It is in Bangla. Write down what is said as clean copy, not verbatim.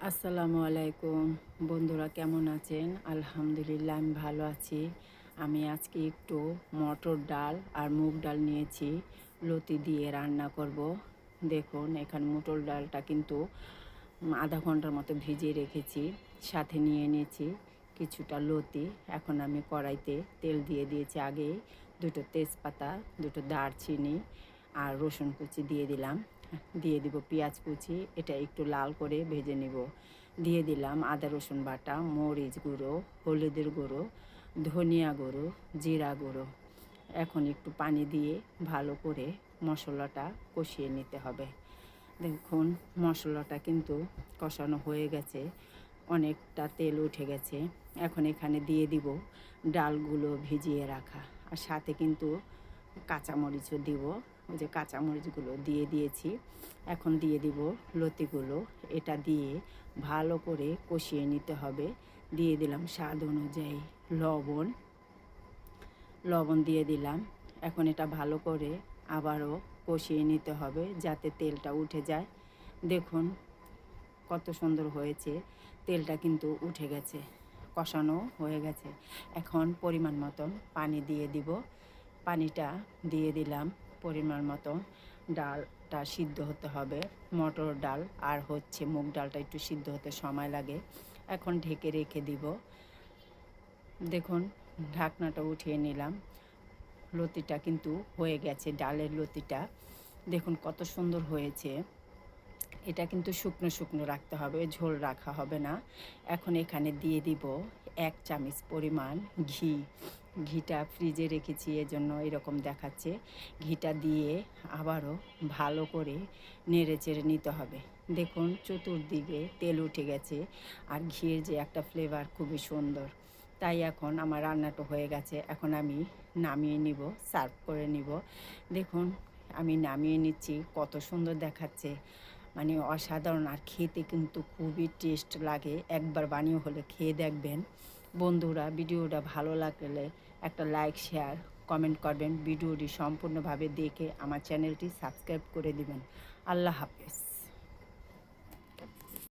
আসসালামু আলাইকুম বন্ধুরা, কেমন আছেন? আলহামদুলিল্লাহ, আমি ভালো আছি। আমি আজকে একটু মটর ডাল আর মুগ ডাল নিয়েছি, লতি দিয়ে রান্না করব। দেখুন, এখানে মটর ডালটা কিন্তু আধা ঘন্টার মতো ভিজিয়ে রেখেছি, সাথে নিয়ে নিয়েছি কিছুটা লতি। এখন আমি কড়াইতে তেল দিয়ে দিয়েছি, আগে দুটো তেজপাতা, দুটো দারচিনি আর রসুন কুচি দিয়ে দিলাম। দিয়ে দিব পেঁয়াজ কুচি, এটা একটু লাল করে ভেজে নিব। দিয়ে দিলাম আদা রসুন বাটা, মরিচ গুঁড়ো, হলুদের গুঁড়ো, ধনিয়া গুঁড়ো, জিরা গুঁড়ো। এখন একটু পানি দিয়ে ভালো করে মশলাটা কষিয়ে নিতে হবে। দেখুন, মশলাটা কিন্তু কষানো হয়ে গেছে, অনেকটা তেল উঠে গেছে। এখন এখানে দিয়ে দিব ডালগুলো ভিজিয়ে রাখা, আর সাথে কিন্তু কাঁচামরিচও দিব। ওই যে কাঁচামরিচগুলো দিয়ে দিয়েছি। এখন দিয়ে দিব লতিগুলো, এটা দিয়ে ভালো করে কষিয়ে নিতে হবে। দিয়ে দিলাম স্বাদ অনুযায়ী লবণ, দিয়ে দিলাম। এখন এটা ভালো করে আবারও কষিয়ে নিতে হবে যাতে তেলটা উঠে যায়। দেখুন কত সুন্দর হয়েছে, তেলটা কিন্তু উঠে গেছে, কষানো হয়ে গেছে। এখন পরিমাণ মতন পানি দিয়ে দিব। পানিটা দিয়ে দিলাম পরিমাণ মতন। ডালটা সিদ্ধ হতে হবে, মটর ডাল আর হচ্ছে মুগ ডালটা একটু সিদ্ধ হতে সময় লাগে। এখন ঢেকে রেখে দিব। দেখুন, ঢাকনাটা উঠিয়ে নিলাম। লতিটা কিন্তু হয়ে গেছে, ডালের লতিটা দেখুন কত সুন্দর হয়েছে। এটা কিন্তু শুকনো শুকনো রাখতে হবে, ঝোল রাখা হবে না। এখন এখানে দিয়ে দিব 1 চামচ পরিমাণ ঘি। ঘিটা ফ্রিজে রেখেছি, এজন্য এরকম দেখাচ্ছে। ঘিটা দিয়ে আবারও ভালো করে নেড়ে চেড়ে নিতে হবে। দেখুন চতুর্দিকে তেল উঠে গেছে, আর ঘিয়ের যে একটা ফ্লেভার খুবই সুন্দর। তাই এখন আমার রান্নাটা হয়ে গেছে, এখন আমি নামিয়ে নিব, সার্ভ করে নিব। দেখুন আমি নামিয়ে নিচ্ছি, কত সুন্দর দেখাচ্ছে, মানে অসাধারণ। আর খেতে কিন্তু খুবই টেস্ট লাগে, একবার বানিয়ে হলে খেয়ে দেখবেন। বন্ধুরা, ভিডিওটা ভালো লাগলে একটা লাইক, শেয়ার, কমেন্ট করবেন। ভিডিওটি সম্পূর্ণভাবে দেখে আমার চ্যানেলটি সাবস্ক্রাইব করে দিবেন। আল্লাহ হাফেজ।